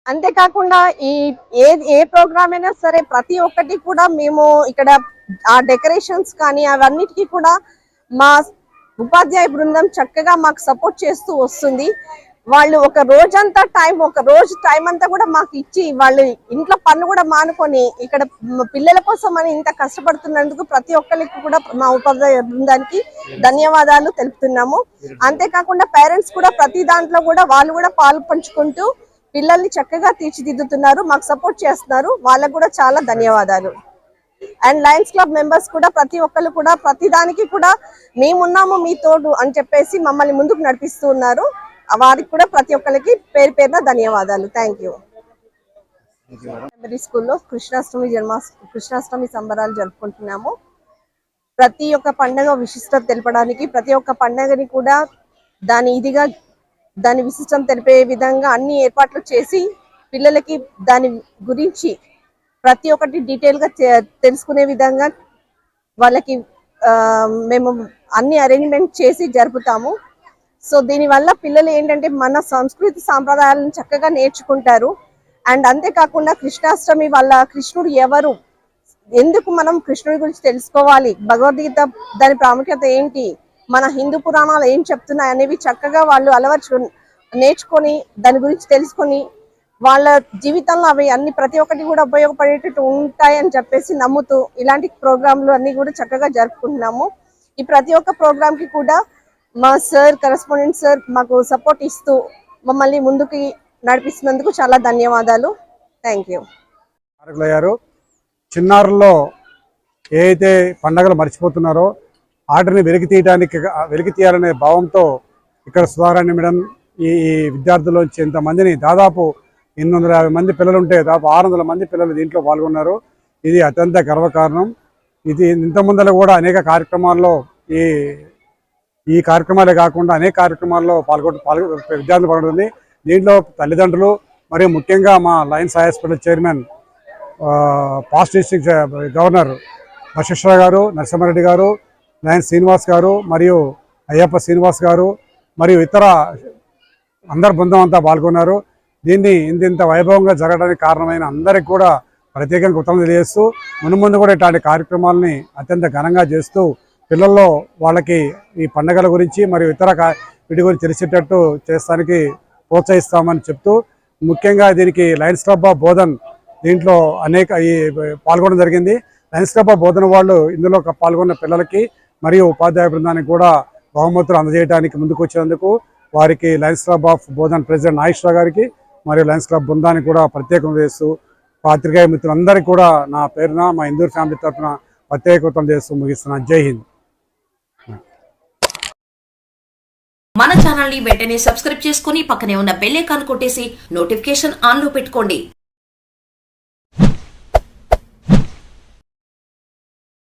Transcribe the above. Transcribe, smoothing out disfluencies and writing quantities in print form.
అంతేకాకుండా ఈ ఏ ప్రోగ్రామ్ అయినా సరే ప్రతి ఒక్కటి కూడా మేము ఇక్కడ ఆ డెకరేషన్స్ కానీ అవన్నిటికీ కూడా మా ఉపాధ్యాయ బృందం చక్కగా మాకు సపోర్ట్ చేస్తూ వస్తుంది. వాళ్ళు ఒక రోజు టైం అంతా కూడా మాకు ఇచ్చి వాళ్ళు ఇంట్లో పనులు కూడా మానుకొని ఇక్కడ పిల్లల కోసం అని ఇంత కష్టపడుతున్నందుకు ప్రతి ఒక్కరికి కూడా మా ఉపాధ్యాయ బృందానికి ధన్యవాదాలు తెలుపుతున్నాము. అంతేకాకుండా పేరెంట్స్ కూడా ప్రతి దాంట్లో కూడా వాళ్ళు కూడా పాలు పంచుకుంటూ పిల్లల్ని చక్కగా తీర్చిదిద్దుతున్నారు, మాకు సపోర్ట్ చేస్తున్నారు. వాళ్ళకు కూడా చాలా ధన్యవాదాలు. అండ్ లయన్స్ క్లబ్ మెంబర్స్ కూడా ప్రతి ఒక్కరు కూడా ప్రతి దానికి కూడా మేమున్నాము మీ తోడు అని చెప్పేసి మమ్మల్ని ముందుకు నడిపిస్తూ ఉన్నారు. వారికి కూడా ప్రతి ఒక్కరికి పేరు పేరున ధన్యవాదాలు. Thank you. స్కూల్లో కృష్ణాష్టమి సంబరాలు జరుపుకుంటున్నాము. ప్రతి ఒక్క పండుగ విశిష్టత తెలపడానికి ప్రతి ఒక్క పండుగని కూడా దాని విశిష్టం తెలిపే విధంగా అన్ని ఏర్పాట్లు చేసి పిల్లలకి దాని గురించి ప్రతి ఒక్కటి డీటెయిల్ గా తెలుసుకునే విధంగా వాళ్ళకి మేము అన్ని అరేంజ్మెంట్ చేసి జరుపుతాము. సో దీనివల్ల పిల్లలు ఏంటంటే మన సంస్కృతి సాంప్రదాయాలను చక్కగా నేర్చుకుంటారు. అండ్ అంతేకాకుండా కృష్ణాష్టమి వల్ల కృష్ణుడు ఎవరు, ఎందుకు మనం కృష్ణుడి గురించి తెలుసుకోవాలి, భగవద్గీత దాని ప్రాముఖ్యత ఏంటి, మన హిందూ పురాణాలు ఏం చెప్తున్నాయి అనేవి చక్కగా వాళ్ళు నేర్చుకొని దాని గురించి తెలుసుకొని వాళ్ళ జీవితంలో అవి అన్ని ప్రతి ఒక్కటి కూడా ఉపయోగపడేటట్టు ఉంటాయని చెప్పేసి నమ్ముతూ ఇలాంటి ప్రోగ్రాంలు అన్ని కూడా చక్కగా జరుపుకుంటున్నాము. ఈ ప్రతి ఒక్క ప్రోగ్రామ్ కి కూడా మా కరెస్పాండెంట్ సార్ మాకు సపోర్ట్ ఇస్తూ మమ్మల్ని ముందుకి నడిపిస్తున్నందుకు చాలా ధన్యవాదాలు. Thank you. చిన్నారుల్లో ఏ అయితే పండగలు మర్చిపోతున్నారో వాటిని వెలికి తీయాలనే భావంతో ఇక్కడ సుధారాణి మేడం ఈ విద్యార్థుల్లోంచి ఇంతమందిని దాదాపు 850 మంది పిల్లలు ఉంటే దాదాపు 600 మంది పిల్లలు దీంట్లో పాల్గొన్నారు. ఇది అత్యంత గర్వకారణం. ఇది ఇంత ముందర కూడా అనేక కార్యక్రమాల్లో ఈ ఈ కార్యక్రమాలే కాకుండా అనేక కార్యక్రమాల్లో విద్యార్థులు పాల్గొంటుంది. దీంట్లో తల్లిదండ్రులు మరియు ముఖ్యంగా మా Lions hospital chairman past district governor Vashishtha garu, Narasimha Reddy గారు, లయన్స్ శ్రీనివాస్ గారు మరియు అయ్యప్ప శ్రీనివాస్ గారు మరియు ఇతర అందరి బృందం అంతా పాల్గొన్నారు. దీన్ని ఇంత వైభవంగా జరగడానికి కారణమైన అందరికి కూడా ప్రత్యేకంగా కృతజ్ఞతలు తెలియజేస్తూ మున్ముందు కూడా ఇట్లాంటి కార్యక్రమాలని అత్యంత ఘనంగా చేస్తూ పిల్లల్లో వాళ్ళకి ఈ పండుగల గురించి మరియు ఇతర వీటి గురించి తెలిసేటట్టు చేస్తానికి ప్రోత్సహిస్తామని చెప్తూ, ముఖ్యంగా దీనికి లయన్స్ క్లబ్ ఆఫ్ బోధన్ దీంట్లో పాల్గొనడం జరిగింది. లయన్స్ క్లబ్ ఆఫ్ బోధన్ వాళ్ళు ఇందులో పాల్గొన్న పిల్లలకి మరియు ఉపాధ్యాయ బృందానికి కూడా బహుమతులు అందజేయడానికి ముందుకు వచ్చినందుకు వారికి Lions club of Bodhan president Nageswara గారికి మరియు లయన్స్ క్లబ్ బృందానికి కూడా ప్రత్యేకంగా చేస్తూ, పాత్రికేయ మిత్రులందరికీ కూడా నా పేరున మా ఇందూరు ఫ్యామిలీ తరఫున ప్రత్యేకతం చేస్తూ ముగిస్తున్నాను. జై హింద్. మన ఛానల్ ని వెంటనే సబ్స్క్రైబ్ చేసుకుని పక్కనే ఉన్న బెల్ ఐకాన్ కొట్టేసి నోటిఫికేషన్ ఆన్ లో పెట్టుకోండి.